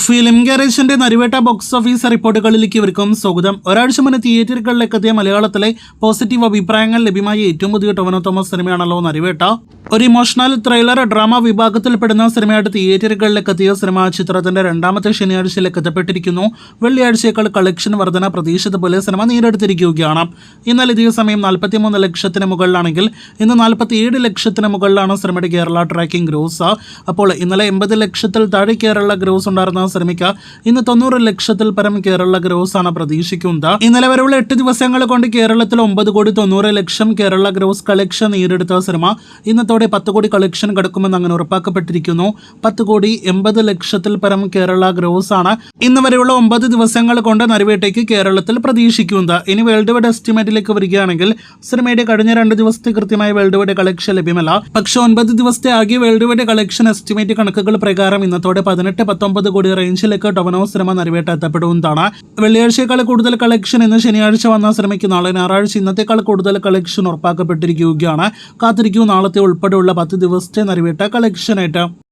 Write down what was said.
Film ഗാരേജിന്റെ Narivetta box office റിപ്പോർട്ടുകളിലേക്ക് ഇവർക്കും സ്വാഗതം. ഒരാഴ്ച മുന്നേ തിയേറ്ററുകളിലേക്ക് എത്തിയ മലയാളത്തിലെ പോസിറ്റീവ് അഭിപ്രായങ്ങൾ ലഭ്യമായ ഏറ്റവും പുതിയ ടൊവിനോ തോമസ് സിനിമയാണല്ലോ നരിവേട്ട. ഒരു ഇമോഷണൽ ത്രില്ലർ ഡ്രാമ വിഭാഗത്തിൽപ്പെടുന്ന സിനിമയായിട്ട് തിയേറ്ററുകളിലേക്ക് എത്തിയ സിനിമ ചിത്രത്തിന്റെ രണ്ടാമത്തെ ശനിയാഴ്ചയിലേക്ക് എത്തപ്പെട്ടിരിക്കുന്നു. വെള്ളിയാഴ്ചയേക്കാൾ കളക്ഷൻ വർധന പ്രതീക്ഷിച്ചതുപോലെ സിനിമ നേടിയെടുത്തിരിക്കുകയാണ്. ഇന്നലെ ഇതേ സമയം 43 ലക്ഷത്തിന് മുകളിലാണെങ്കിൽ ഇന്ന് 47 ലക്ഷത്തിന് മുകളിലാണ് സിനിമയുടെ കേരള ട്രാക്കിംഗ് ഗ്രോസ്. അപ്പോൾ ഇന്നലെ 80 ലക്ഷത്തിൽ താഴെ കേരള ഗ്രോസ് ഉണ്ടായിരുന്ന സിനിമയ്ക്ക് ഇന്ന് 90 ലക്ഷത്തിൽ പരം കേരള ഗ്രോസ് ആണ് പ്രതീക്ഷിക്കുന്നത്. ഇന്നലെ വരെയുള്ള 8 ദിവസങ്ങൾ കൊണ്ട് കേരളത്തിൽ 9,90,00,000 കേരള ഗ്രോസ് കളക്ഷൻ നേടിയെടുത്ത സിനിമ ഇന്നത്തോടെ 10 കോടി കളക്ഷൻ കടക്കുമെന്ന് അങ്ങനെ ഉറപ്പാക്കപ്പെട്ടിരിക്കുന്നു. 10,80,00,000 പരം കേരള ഗ്രോസ് ആണ് ഇന്ന് വരെയുള്ള 9 ദിവസങ്ങൾ കൊണ്ട് നരിവേട്ടയ്ക്ക് കേരളത്തിൽ പ്രതീക്ഷിക്കുന്നത്. ഇനി വേൾഡ് വൈഡ് എസ്റ്റിമേറ്റിലേക്ക് വരികയാണെങ്കിൽ സിനിമയുടെ കഴിഞ്ഞ 2 ദിവസത്തെ കൃത്യമായ വേൾഡ് വൈഡ് കളക്ഷൻ ലഭ്യമല്ല. പക്ഷേ 9 ദിവസത്തെ ആകെ വേൾഡ് വൈഡ് കളക്ഷൻ എസ്റ്റിമേറ്റ് കണക്കുകൾ പ്രകാരം ഇന്നത്തോടെ 18-19 കോടി റേഞ്ചിലേക്ക് ടൊവിനോ സിനിമ നരിവേട്ട എത്തപ്പെടുന്നതാണ്. വെള്ളിയാഴ്ചയേക്കാൾ കൂടുതൽ കളക്ഷൻ ഇന്ന് ശനിയാഴ്ച വന്ന സിനിമയ്ക്ക് നാളെ ഞായറാഴ്ച ഇന്നത്തേക്കാൾ കൂടുതൽ കളക്ഷൻ ഉറപ്പാക്കപ്പെട്ടിരിക്കുകയാണ്. കാത്തിരിക്കൂ നാളത്തെ ഉൾപ്പെടെയുള്ള 10 ദിവസത്തെ നരിവേട്ട കളക്ഷനായിട്ട്.